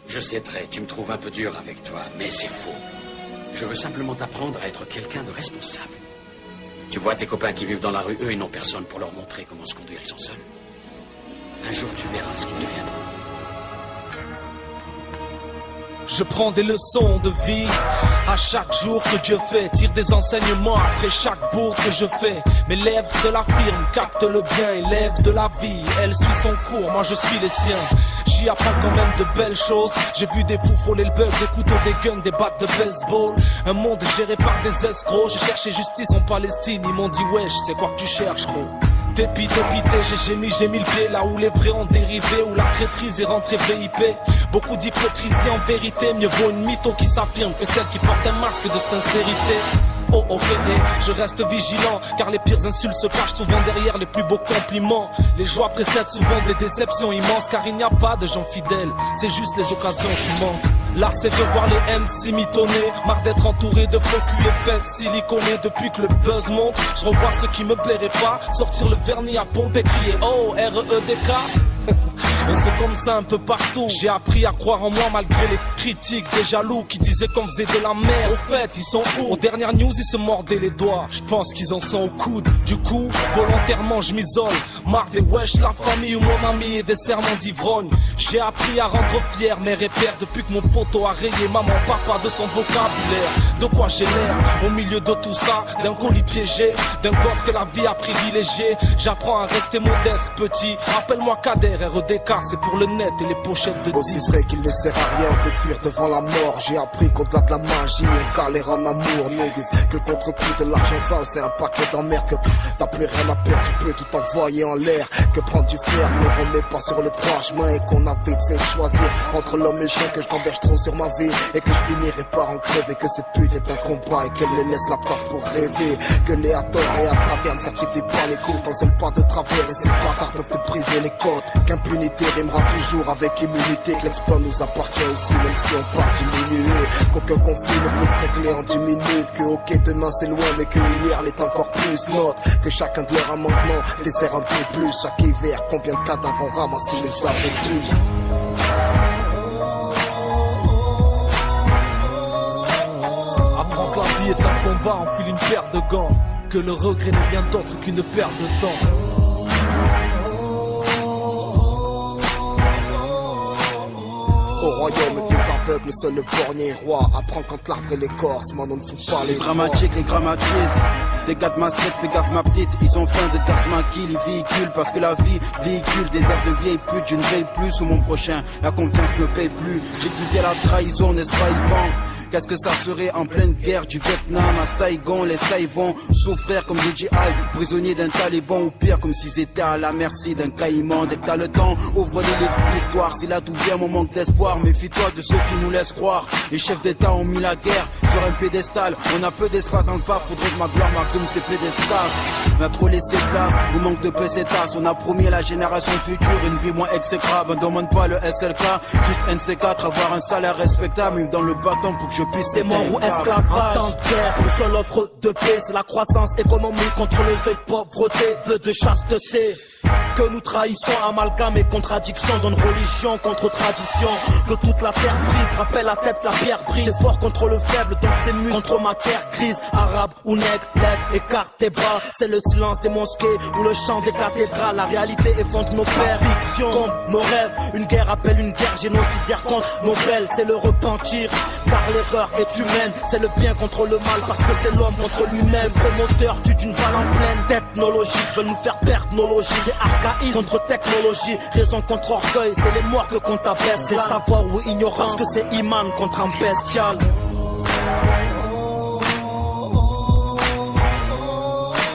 Je sais, Trey, tu me trouves un peu dur avec toi, mais c'est faux. Je veux simplement t'apprendre à être quelqu'un de responsable. Tu vois tes copains qui vivent dans la rue, eux, ils n'ont personne pour leur montrer comment se conduire, ils sont seuls. Un jour, tu verras ce qu'ils deviendront. Je prends des leçons de vie à chaque jour que Dieu fait. Tire des enseignements après chaque bourre que je fais. Mes lèvres de la firme captent le bien, élève de la vie. Elle suit son cours, moi je suis les siens. J'y apprends quand même de belles choses. J'ai vu des fous frôler le bug, des couteaux, des guns, des battes de baseball. Un monde géré par des escrocs. J'ai cherché justice en Palestine, ils m'ont dit wesh, c'est quoi que tu cherches, gros? Dépité, j'ai mis le pied là où les vrais ont dérivé, où la traîtrise est rentrée VIP. Beaucoup d'hypocrisie en vérité, mieux vaut une mytho qui s'affirme que celle qui porte un masque de sincérité. Oh ok, je reste vigilant, car les pires insultes se cachent souvent derrière les plus beaux compliments. Les joies précèdent souvent des déceptions immenses, car il n'y a pas de gens fidèles, c'est juste les occasions qui manquent. L'art c'est de voir les MC mitonner, marre d'être entouré de faux cul et fesses siliconnées. Depuis que le buzz monte, je revois ce qui me plairait pas, sortir le vernis à pompe et crier oh R-E-E-D-K. Et c'est comme ça un peu partout. J'ai appris à croire en moi malgré les critiques des jaloux qui disaient qu'on faisait de la merde. Au fait, ils sont où? Aux dernières news, ils se mordaient les doigts. Je pense qu'ils en sont au coude. Du coup, volontairement, je m'isole. Marre des wesh, la famille ou mon ami et des serments d'ivrogne. J'ai appris à rendre fier mes repères depuis que mon poteau a rayé maman, papa de son vocabulaire. De quoi j'ai l'air au milieu de tout ça? D'un colis piégé, d'un gosse que la vie a privilégié. J'apprends à rester modeste, petit. Rappelle-moi Kader, REDK, c'est pour le net et les pochettes de aussi vrai qu'il ne sert à rien de fuir devant la mort. J'ai appris qu'au-delà de la magie, on galère en amour, niggas. Que le contre-coup de l'argent sale, c'est un paquet d'emmerde. Que t'as plus rien à perdre, tu peux tout envoyer en l'air. Que prendre du fer ne remet pas sur le droit chemin. Et qu'on a vite fait choisir entre l'homme et le chien. Que je converge trop sur ma vie et que je finirai par en crever. Que cette pute est un combat et qu'elle me laisse la place pour rêver. Que les à tort et à travers ne certifient pas les coups. Dans un pas de travers et ces bâtards peuvent te briser les côtes. Qu'impunité rimera toujours avec immunité. Que l'exploit nous appartient aussi même si on part diminuer. Qu'aucun conflit ne peut se régler en 10 minutes. Que ok demain c'est loin mais que hier l'est encore plus. Note que chacun de leurs amendements dessert un peu plus. Chaque hiver combien de cadavres on ramasse sous les arbres. Apprends que la vie est un combat, on file une paire de gants. Que le regret n'est rien d'autre qu'une perte de temps. Au royaume des aveugles, seul le borgné est roi. Apprends quand l'arbre et l'écorce, moi on ne fout pas les dramatiques, les grammatises. Les gars de ma street, fais gaffe ma petite. Ils ont faim de casse ma kill, ils véhiculent parce que la vie véhicule des airs de vieille pute. Je ne veille plus sous mon prochain, la confiance ne paye plus. J'ai goûté la trahison, n'est-ce pas Yvan? Qu'est-ce que ça serait en pleine guerre du Vietnam à Saigon? Les Saïs vont souffrir comme des GI, prisonniers d'un taliban ou pire, comme s'ils étaient à la merci d'un caïman. Dès que t'as le temps, ouvre les livres d'histoire. Si là tout vient mon manque d'espoir, méfie-toi de ceux qui nous laissent croire. Les chefs d'État ont mis la guerre sur un pédestal. On a peu d'espace dans le parc, faudrait que ma gloire marque comme ces pédestals. On a trop laissé place, au manque de pesetas. On a promis à la génération future une vie moins exécrable. On demande pas le SLK, juste NC4, avoir un salaire respectable. Même dans le bâton pour que je puisse. C'est mort ou esclavage. Tant de guerre, une seule offre de paix. C'est la croissance économique contre le vœu de pauvreté, vœu de chasteté. Que nous trahissons, amalgame et contradiction. Donne religion contre tradition. Que toute la terre brise, rappelle la tête, la pierre brise. C'est fort contre le faible, donc c'est muscle contre matière grise. Arabe ou nègre, lève, écarte tes bras. C'est le silence des mosquées ou le chant des cathédrales. La réalité effondre nos pères, fiction comme nos rêves. Une guerre appelle une guerre génocidaire contre nos belles. C'est le repentir, car l'erreur est humaine. C'est le bien contre le mal, parce que c'est l'homme contre lui-même. Promoteur tue d'une balle en pleine. Technologie veulent nous faire perdre nos logis. C'est archaïsme contre technologie, raison contre orgueil. C'est les morts que qu'on t'abaisse. C'est savoir ou ignorance, que c'est iman contre un bestial.